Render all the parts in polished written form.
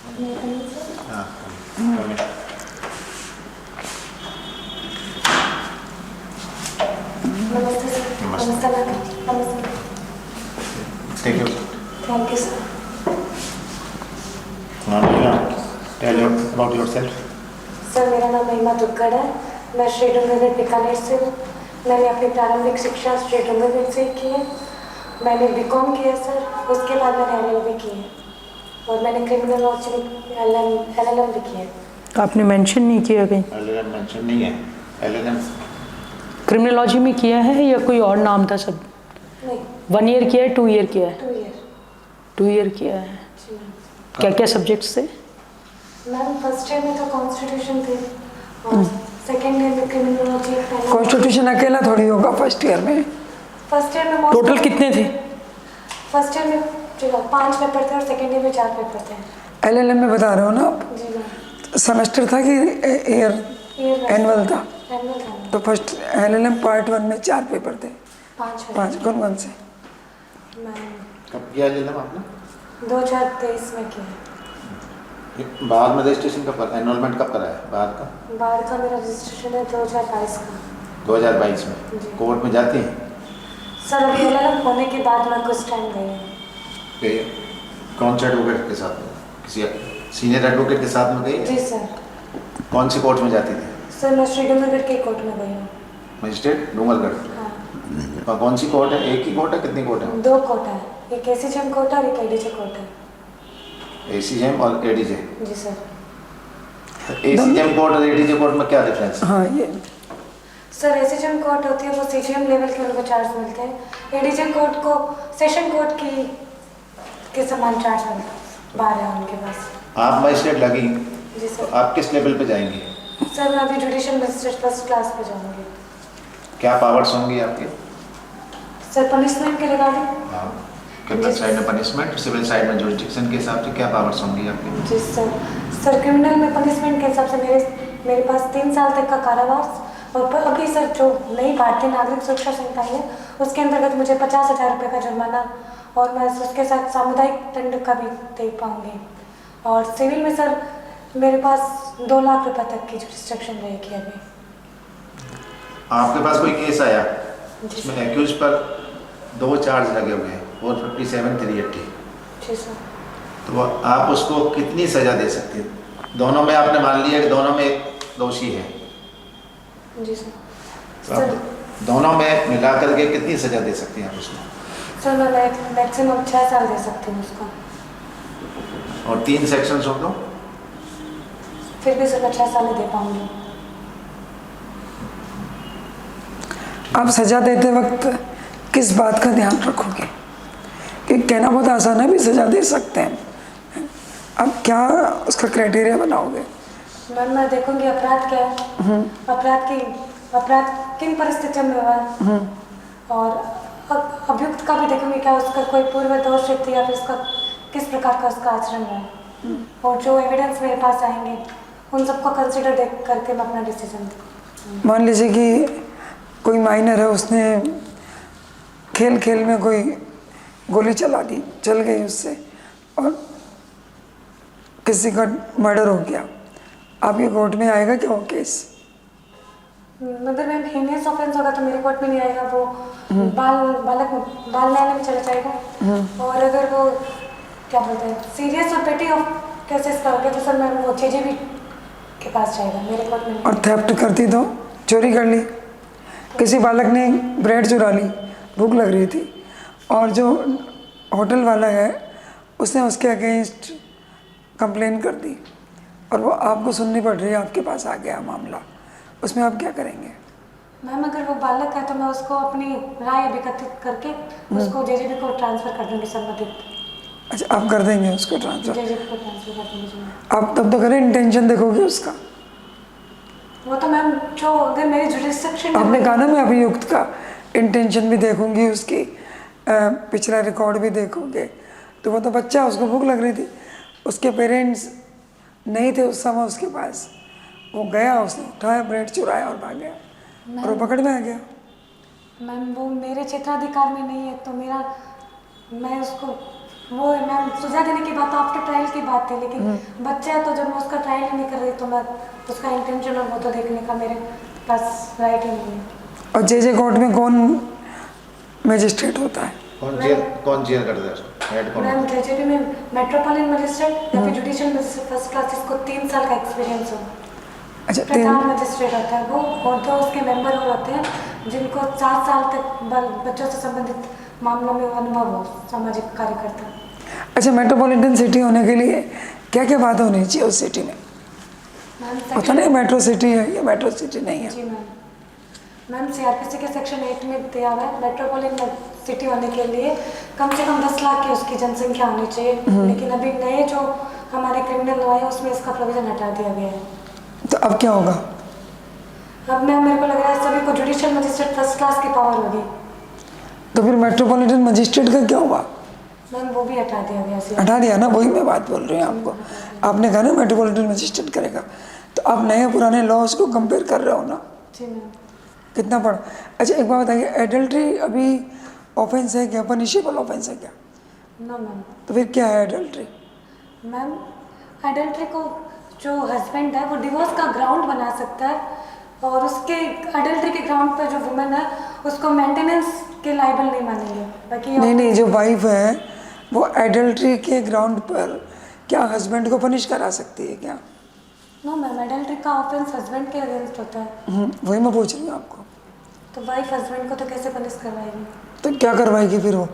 हाँ, नमस्ते सर। नमस्ते। नमस्ते। Take your thank you sir. tell about yourself. Sir मेरा नाम महिमा दुग्गड़ है। मैं श्री डूंगरगढ़ बीकानेर से हूँ। मैंने अपनी प्रारंभिक शिक्षा श्री डूंगरगढ़ से की है। मैंने बीकॉम किया सर, उसके बाद मैंने एलएलबी की है और मैंने क्रिमिनल लॉ से एलएलएम भी किया है। आपने मेंशन नहीं किया कहीं? LLM मेंशन नहीं है। LLM क्रिमिनोलॉजी में किया है या कोई और नाम था सब? नहीं, 1 ईयर किया है, 2 ईयर किया है? 2 ईयर। 2 ईयर किया है। जी मैम। क्या क्या सब्जेक्ट्स थे? मैम फर्स्ट ईयर में तो कॉन्स्टिट्यूशन थे और सेकेंड ईयर में क्रिमिनोलॉजी। कॉन्स्टिट्यूशन अकेला थोड़ी होगा फर्स्ट ईयर में। फर्स्ट ईयर में टोटल कितने थे? फर्स्ट ईयर में 5 पेपर थे और सेकेंड ईयर में 4 पेपर थे। एलएलएम में बता रहे हो ना आप? जी मैम। सेमेस्टर था कि ईयर एनुअल था? एनुअल था। तो फर्स्ट एलएलएम पार्ट 1 में 4 पेपर थे। 5 कौन कौन से? मैम कब किया LLM आपने? 2023 में किया। बाद में रजिस्ट्रेशन कब करा? एनरोलमेंट कब कराया बाद का? बाहर का मेरा रजिस्ट्रेशन है 2022 का। 2022 में। जी। कोर्ट में जाती हैं? सर अभी एलएलएम होने के बाद मैं कुछ टाइम गई हूँ। गई है? कौन से एडवोकेट के साथ में? किसी सीनियर एडवोकेट के साथ में गई है? जी सर। कौन सी कोर्ट में जाती थी? सर मैं श्री डूंगरगढ़ के कोर्ट में गई हूँ। मजिस्ट्रेट डूंगरगढ़। हाँ, और कौन सी कोर्ट है? एक ही कोर्ट है? कितनी कोर्ट है? 2 कोर्ट है, एक एसीजेएम कोर्ट है और एक एडीजे कोर्ट है। ACJM और ADJ। जी सर। ACJM कोर्ट और ADJ कोर्ट में क्या डिफरेंस है? हाँ ये सर एसीजेएम कोर्ट होती है वो सीजीएम लेवल के उनको चार्ज मिलते हैं। एडीजे कोर्ट को सेशन कोर्ट के समान चार्ज मिलता है, बाहर है उनके पास। आप मजिस्ट्रेट लगी जी तो सर। आप किस लेवल पे जाएंगे? सर मैं अभी जुडिशियल मजिस्ट्रेट फर्स्ट क्लास पे जाऊँगी। क्या पावर्स होंगी आपके? सर पनिशमेंट के रिगार्डिंग? हाँ, क्रिमिनल साइड में पनिशमेंट, सिविल साइड में जुरिडिक्शन के हिसाब से क्या पावर्स होंगी आपकी? जी सर। सर क्रिमिनल में पनिशमेंट के हिसाब से मेरे पास 3 साल तक का कारावास और अभी सर जो नई भारतीय नागरिक सुरक्षा संहिता है उसके अंतर्गत मुझे 50,000 रुपये का जुर्माना और मैं उसके साथ सामुदायिक दंड का भी दे पाऊँगी। और सिविल में सर मेरे पास 2 लाख रुपये तक की रिस्ट्रिक्शन रहेगी अभी। आपके पास कोई केस आया जी जिसमें सर। एक्यूज पर 2 चार्ज लगे हुए हैं 457 380, जी सर। तो आप उसको कितनी सजा दे सकती हैं? दोनों में आपने मान लिया कि दोनों में एक दोषी है, जी सर। तो आप दोनों में मिला करके कितनी सजा दे सकती हैं आप उसको? सर मैं मैक्सिमम 6 साल दे सकती हूँ उसको। और 3 सेक्शंस हो तो? फिर भी सर मैं 6 साल ही दे पाऊँगी। आप सजा देते वक्त किस बात का ध्यान रखोगे? कि कहना बहुत आसान है भी सजा दे सकते हैं, आप क्या उसका क्राइटेरिया बनाओगे? मैं देखूंगी अपराध क्या है, अपराध किन परिस्थितियों में हुआ है और अभियुक्त का भी देखूंगी क्या उसका कोई पूर्व दोष थी या फिर उसका किस प्रकार का उसका आचरण है और जो एविडेंस मेरे पास आएंगे उन सबको कंसिडर देख करके मैं अपना डिसीजन दूँ। मान लीजिए कि कोई माइनर है, उसने खेल खेल में कोई गोली चला दी, चल गई उससे और किसी का मर्डर हो गया, आपके कोर्ट में आएगा क्या वो केस? मगर मैम हीनियस ऑफेंस होगा तो मेरे कोर्ट में नहीं आएगा, वो बाल न्यायालय में चला जाएगा। और अगर वो क्या बोलते हैं सीरियस और पेटी ऑफ केसेस का हो गया तो सर मैम वो जेजेबी के पास जाएगा, मेरे कोर्ट में नहीं। और थेफ्ट करती तो चोरी कर ली, किसी बालक ने ब्रेड चुरा ली, भूख लग रही थी और जो होटल वाला है उसने उसके अगेंस्ट कंप्लेन कर दी और वो आपको सुननी पड़ रही है, आपके पास आ गया मामला, उसमें आप क्या करेंगे? मैम अगर वो बालक है तो मैं उसको अपनी राय एकत्रित करके उसको जेजेबी को ट्रांसफ़र कर दूँगी संबंधित। अच्छा, आप कर देंगे उसको ट्रांसफर? जेजेबी को ट्रांसफ़र कर दूँगी। आप तब तो करें, इंटेंशन देखोगे उसका? वो तो मैम जो अगर मेरी जुरिस्डिक्शन आपने कहा ना मैं अभियुक्त का इंटेंशन भी देखूंगी, उसकी पिछला रिकॉर्ड भी देखोगे, तो वो तो बच्चा, उसको भूख लग रही थी, उसके पेरेंट्स नहीं थे उस समय उसके पास, वो गया, उसने उठाया ब्रेड चुराया और भाग गया और वो पकड़ में आ गया। मैम वो मेरे क्षेत्राधिकार में नहीं है तो मैं उसको वो मैम सजा देने की बात तो आफ्टर ट्रायल की बात थी, लेकिन बच्चा है तो जब मैं उसका ट्रायल ही नहीं कर रही तो मैं उसका इंटेंशन और वो तो देखने का मेरे पास राइट ही नहीं है। और जे कोर्ट में कौन मजिस्ट्रेट होता है? कौन चेयर करता है उसको? हेड कौन मैम होता है? जेजेपी में मेट्रोपॉलिटन मजिस्ट्रेट या फिर जुडिशियल मजिस्ट्रेट फर्स्ट क्लास, जिसको 3 साल का एक्सपीरियंस हो। अच्छा, प्रधान मजिस्ट्रेट होता है वो, और 2 उसके मेंबर और होते हैं जिनको 7 साल तक बच्चों से संबंधित मामलों में अनुभव हो, सामाजिक कार्यकर्ता। अच्छा, मेट्रोपॉलिटन सिटी होने के लिए क्या क्या बात होनी चाहिए उस सिटी में? मैम पता नहीं मेट्रो सिटी है या मेट्रो सिटी नहीं है? जी मैम सीआरपीसी के सेक्शन 8 में दिया हुआ है मेट्रोपॉलिटन सिटी होने के लिए कम से कम 10 लाख की उसकी जनसंख्या होनी चाहिए, लेकिन अभी नए जो हमारे क्रिमिनल लॉ है उसमें इसका प्रोविजन हटा दिया गया है। तो अब क्या होगा? अब मैम मेरे को लग रहा है सभी को जुडिशियल मजिस्ट्रेट फर्स्ट क्लास की पावर होगी। तो फिर मेट्रोपॉलिटन मजिस्ट्रेट का क्या होगा? मैम वो भी हटा दिया गया सीआर। हटा दिया ना, वही मैं बात बोल रही हूँ आपको। आपने कहा ना मेट्रोपॉलिटन मजिस्ट्रेट करेगा, तो आप नए पुराने लॉज को कंपेयर कर रहे हो ना? जी मैम। कितना पड़ा? अच्छा, एक बात बताइए, एडल्ट्री अभी ऑफेंस है क्या, पनिशेबल ऑफेंस है क्या? No ma'am. तो फिर क्या है एडल्ट्री? मैम एडल्ट्री को जो हस्बैंड है वो डिवोर्स का ग्राउंड बना सकता है, और उसके एडल्ट्री के ग्राउंड पर जो वुमेन है उसको मेंटेनेंस के लायबल नहीं मानेंगे। बाकी नहीं, जो वाइफ है वो एडल्ट्री के ग्राउंड पर क्या हस्बैंड को पनिश करा सकती है क्या? नो मैम, एडल्ट्री का ऑफेंस हस्बैंड के अगेंस्ट होता है। वही मैं पूछ रही हूँ आपको। तो वाइफ हस्बैंड को तो कैसे पनिश करवाएगी? तो क्या करवाएगी फिर वो?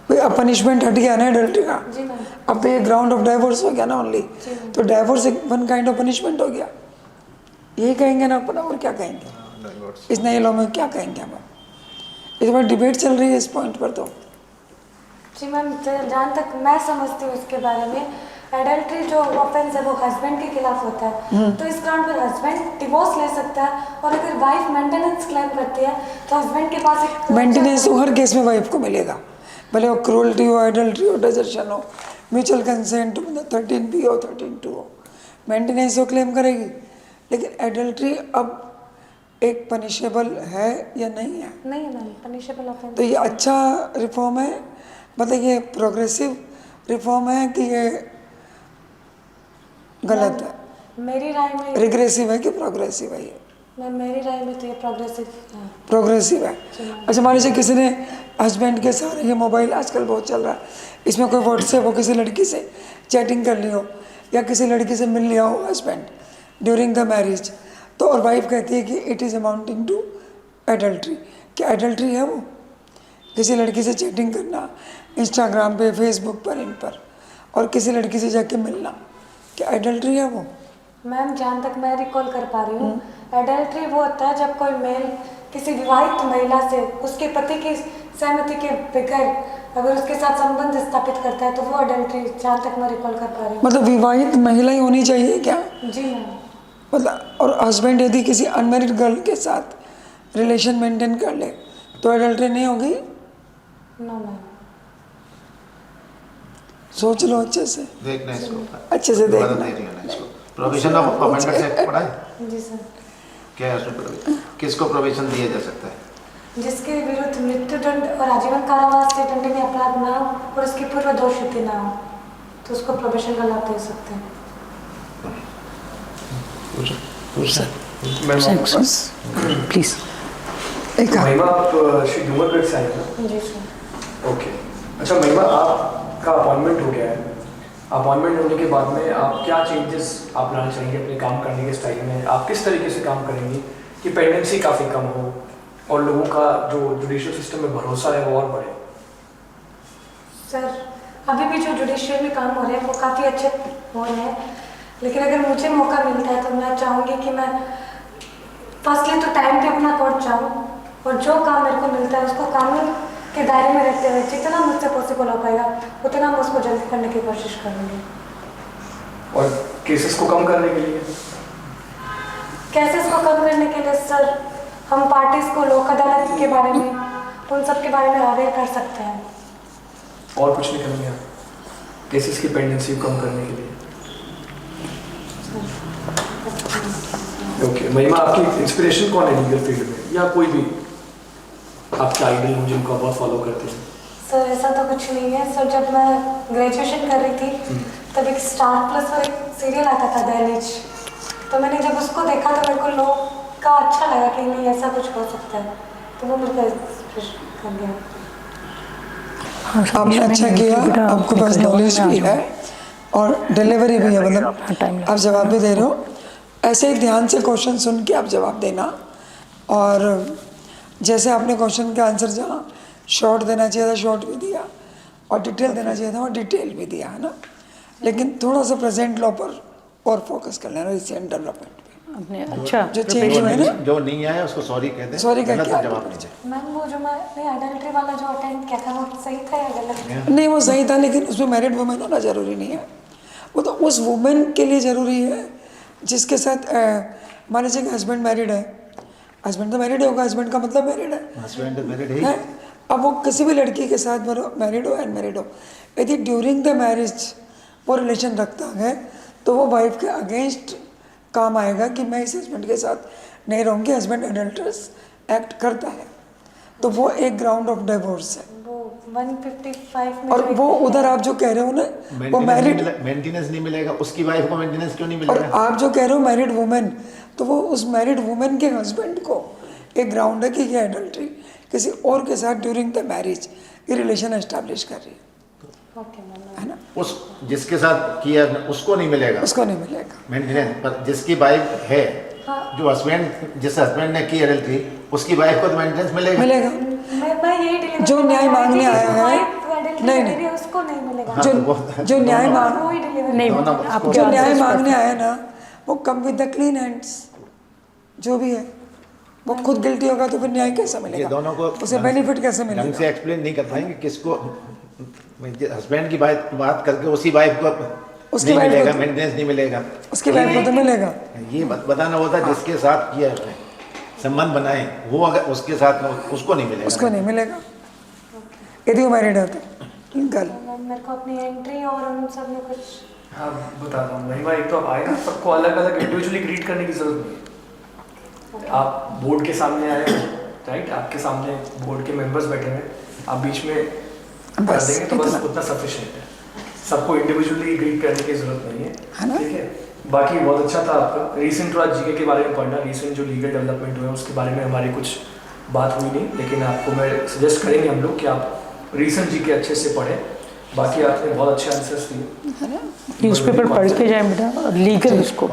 भाई अब पनिशमेंट हट गया ना एडल्ट्री का, जी मैम। अब तो ये ग्राउंड ऑफ डाइवोर्स हो गया ना ओनली, जी मैम। तो डाइवोर्स एक वन काइंड ऑफ पनिशमेंट हो गया, यही कहेंगे ना अपन, और क्या कहेंगे? इस नए लॉ में क्या कहेंगे हम? इस बार डिबेट चल रही है इस पॉइंट पर। तो जी मैम, जहाँ तक मैं समझती हूँ इसके बारे में, एडल्ट्री जो ऑफेंस है वो हस्बैंड के खिलाफ होता है, तो इस ग्राउंड पर हस्बैंड डिवोर्स ले सकता है, और अगर वाइफ मेंटेनेंस क्लेम करती है तो हस्बैंड के पास एक मेंटेनेंस तो हर केस में वाइफ को मिलेगा, भले वो क्रूअल्टी हो, एडल्ट्री हो, डिजर्शन हो, म्यूचुअल कंसेंट 13B हो, 13(2) हो, मेंटेनेंस तो क्लेम करेगी। लेकिन एडल्ट्री अब एक पनिशेबल है या नहीं है? नहीं है मैम, पनिशेबल ऑफेंस। तो ये अच्छा रिफॉर्म है, मतलब ये प्रोग्रेसिव रिफॉर्म है कि ये गलत है? मेरी राय में रिग्रेसिव है कि प्रोग्रेसिव है? ये मैम मेरी राय में तो ये प्रोग्रेसिव है। प्रोग्रेसिव है। अच्छा, मान लीजिए किसी ने हस्बैंड के सारे, ये मोबाइल आजकल बहुत चल रहा है, इसमें कोई व्हाट्सएप हो, किसी लड़की से चैटिंग कर ली हो या किसी लड़की से मिल लिया हो हस्बैंड ड्यूरिंग द मैरिज, तो और वाइफ कहती है कि it is amounting to adultery. क्या एडल्ट्री है वो? किसी लड़की से चैटिंग करना इंस्टाग्राम पे, फेसबुक पर, इन पर, और किसी लड़की से जाके मिलना, क्या एडल्ट्री है वो? मैम जहाँ तक मैं रिकॉल कर पा रही हूँ, एडल्ट्री वो होता है जब कोई मेल किसी विवाहित महिला से उसके पति की सहमति के बगैर अगर उसके साथ संबंध स्थापित करता है, तो वो एडल्ट्री, जहाँ तक मैं रिकॉल कर पा रही हूँ। मतलब विवाहित महिला ही होनी चाहिए क्या? जी मैम। मतलब और हस्बैंड यदि किसी अनमैरिड गर्ल के साथ रिलेशन मेंटेन कर ले तो एडल्ट्री नहीं होगी? No ma'am. सोच लो अच्छे से, देखना है इसको, अच्छे से दोबारा देखना। देख लेना इसको। प्रोविजन ऑफ अमेंडमेंट से पढ़ा है? जी सर। क्या है उसमें प्रोविजन? किसको प्रोविजन दिया जा सकता है? जिसके विरुद्ध मृत्युदंड और आजीवन कारावास से दंडनीय अपराध ना हो और उसकी पूर्व दोषित ना हो, तो उसको प्रोबेशन का लाभ दे सकते हैं। प्लीज। एक महिमा, आप श्री डूंगरगढ़ से आए ना? जी सर। ओके। अच्छा महिमा, आपका अपॉइंटमेंट हो गया है। अपॉइंटमेंट होने के बाद में आप क्या चेंजेस आप लाना चाहेंगे अपने काम करने के स्टाइल में? आप किस तरीके से काम करेंगे कि पेंडेंसी काफ़ी कम हो और लोगों का जो जुडिशियल सिस्टम में भरोसा है वो और बढ़े? सर अभी भी जो जुडिशियल में काम हो रहे हैं वो काफ़ी अच्छे हो रहे हैं, लेकिन अगर मुझे मौका मिलता है तो मैं चाहूँगी कि मैं फर्स्टली तो टाइम पे अपना कोर्ट जाऊँ, और जो काम मेरे को मिलता है उसको कानून के दायरे में रहते हुए जितना मुझसे पॉसिबल हो पाएगा उतना मैं उसको जल्दी करने की कोशिश करूँगी। और केसेस को कम करने के लिए? केसेस को कम करने के लिए सर हम पार्टीज को लोक अदालत के बारे में, उन सब के बारे में अवेयर कर सकते हैं। और कुछ नहीं करेंगे आप केसेस की पेंडेंसी को कम करने के लिए? ओके। महिमा, आपकी इंस्पिरेशन कौन है लीगल फील्ड में, या कोई भी आपके आइडल हो जिनको आप बहुत फॉलो करते हैं? सर ऐसा तो कुछ नहीं है सर। जब मैं ग्रेजुएशन कर रही थी तब एक स्टार प्लस पर एक सीरियल आता था दहलीज, तो मैंने जब उसको देखा तो मेरे को लोग का अच्छा लगा कि नहीं ऐसा कुछ हो सकता है, तो वो मेरे को इंस्पिरेशन कर गया। आपने अच्छा किया, आपको पास नॉलेज भी है और डिलीवरी भी है, मतलब आप जवाब भी दे रहे हो। ऐसे ही ध्यान से क्वेश्चन सुन के आप जवाब देना, और जैसे आपने क्वेश्चन का आंसर जहाँ शॉर्ट देना चाहिए था शॉर्ट भी दिया, और डिटेल देना चाहिए था और डिटेल भी दिया, है ना। लेकिन थोड़ा सा प्रेजेंट लॉ पर और फोकस कर लेना, रिसेंट डेवलपमेंट पे। आपने अच्छा जो चेंज हुए ना, जो नहीं आया उसको सॉरी कहते हैं, सॉरी गलत कहते जवाब हैं। नहीं। मैम वो जो मैंने एडल्ट्री वाला जो अटेंड किया था वो सही था या गलत? नहीं वो सही था, लेकिन उसमें मैरिड वुमेन होना ज़रूरी नहीं है। वो तो उस वुमेन के लिए ज़रूरी है जिसके साथ मान लीजिए कि हस्बैंड मैरिड है, हस्बैंड तो मैरिड होगा, हस्बैंड का मतलब मैरिड है, हस्बैंड मैरिड है। अब वो किसी भी लड़की के साथ मैरिड हो अनमैरिड हो, यदि ड्यूरिंग द मैरिज वो रिलेशन रखता है तो वो वाइफ के अगेंस्ट काम आएगा कि मैं इस हस्बैंड के साथ नहीं रहूँगी, हस्बैंड एडल्टरस एक्ट करता है, तो वो एक ग्राउंड ऑफ डिवोर्स है। वो 155 में और जो वो उधर आप जो कह रहे हो ना, वो मैरिड, मेंटेनेंस नहीं मिलेगा, उसकी वाइफ को मेंटेनेंस क्यों नहीं और मिलेगा? आप जो कह रहे हो मैरिड वुमेन, तो वो उस मैरिड वुमेन के हस्बैंड को एक ग्राउंड है कि ये एडल्ट्री किसी और के साथ ड्यूरिंग द मैरिज ये रिलेशन एस्टैब्लिश कर रही है, ओके मैम। उस जिसके साथ किया उसको नहीं मिलेगा उसको नहीं मिलेगा। मेंटेनेंस, पर जिसकी वाइफ है, जो हस्बैंड जिस हस्बैंड ने की एडल्ट्री उसकी वाइफ को तो मेंटेनेंस मिलेगा। मिलेगा। मैं यही डिलीवर जो न्याय मांगने आया है, नहीं, नहीं। उसको नहीं मिलेगा। जो न्याय मांग वही डिलीवर नहीं आप जो न्याय मांगने आया ना, वो come with the clean hands, जो भी है वो खुद गिल्टी होगा तो फिर न्याय कैसे ये मिलेगा, दोनों को उसे बेनिफिट कैसे ढंग मिलेगा। से एक्सप्लेन नहीं कर पाएंगे किसको, हस्बैंड की बात करके उसी वाइफ को उसकी नहीं वाइफ मिलेगा, को मेंटेनेंस नहीं मिलेगा, उसकी वाइफ को तो मिलेगा। ये बताना होता जिसके साथ किया उसने संबंध बनाए, वो अगर उसके साथ उसको नहीं मिलेगा। उसको नहीं मिलेगा यदि वो मैरिड है तो गर्ल। मेरे को अपनी एंट्री और उन सब में कुछ हाँ बताता हूँ महिमा। एक तो आप आए ना, सबको अलग अलग इंडिविजुअली ग्रीट करने की जरूरत नहीं है। आप बोर्ड के सामने आए हो, राइट, आपके सामने बोर्ड के मेंबर्स बैठे हैं, आप बीच में कर देंगे तो बस उतना सफिशिएंट है। सबको इंडिविजुअली ग्रीट करने की जरूरत नहीं है, ठीक है। बाकी बहुत अच्छा था आपका। रिसेंट थोड़ा जीके के बारे में पढ़ना, रिसेंट जो लीगल डेवलपमेंट हुए उसके बारे में हमारी कुछ बात हुई नहीं, लेकिन आपको मैं सजेस्ट करेंगे हम लोग कि आप रिसेंट जीके अच्छे से पढ़ें। बाकी आपने बहुत अच्छे आंसर्स दिए, न्यूज़पेपर पढ़ के जाए बेटा, लीगल उसको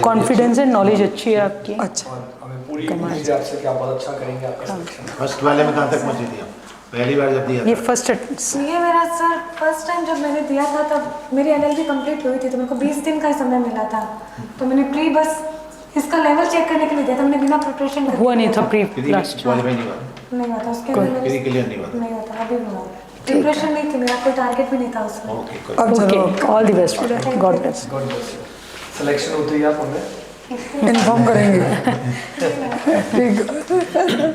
कॉन्फिडेंस एंड नॉलेज अच्छी है आपकी। अच्छा, और हमें पूरी उम्मीद है आपसे कि आप बहुत अच्छा करेंगे आपका सिलेक्शन। फर्स्ट वाले में कहाँ तक पहुँची थी आप? पहली बार जब दिया ये था? फर्स्ट ये मेरा सर फर्स्ट टाइम जब मैंने दिया था तब मेरी एलएलबी कंप्लीट हुई थी, तो मेरे को 20 दिन का ही समय मिला था, तो मैंने प्री बस इसका लेवल चेक करने के लिए दिया था। मैंने बिना प्रिपरेशन हुआ नहीं था प्री फिर लास्ट। क्वालिफाई नहीं हुआ, नहीं हुआ था उसके अंदर फिर क्लियर नहीं हुआ। नहीं हुआ था, अभी हुआ। प्रिपरेशन नहीं थी, मेरा कोई टारगेट भी नहीं था उसमें। ओके, कोई अब चलो okay, all the best, God bless. God bless you. Selection होती है आप हमें इन्फॉर्म करेंगे। ठीक है।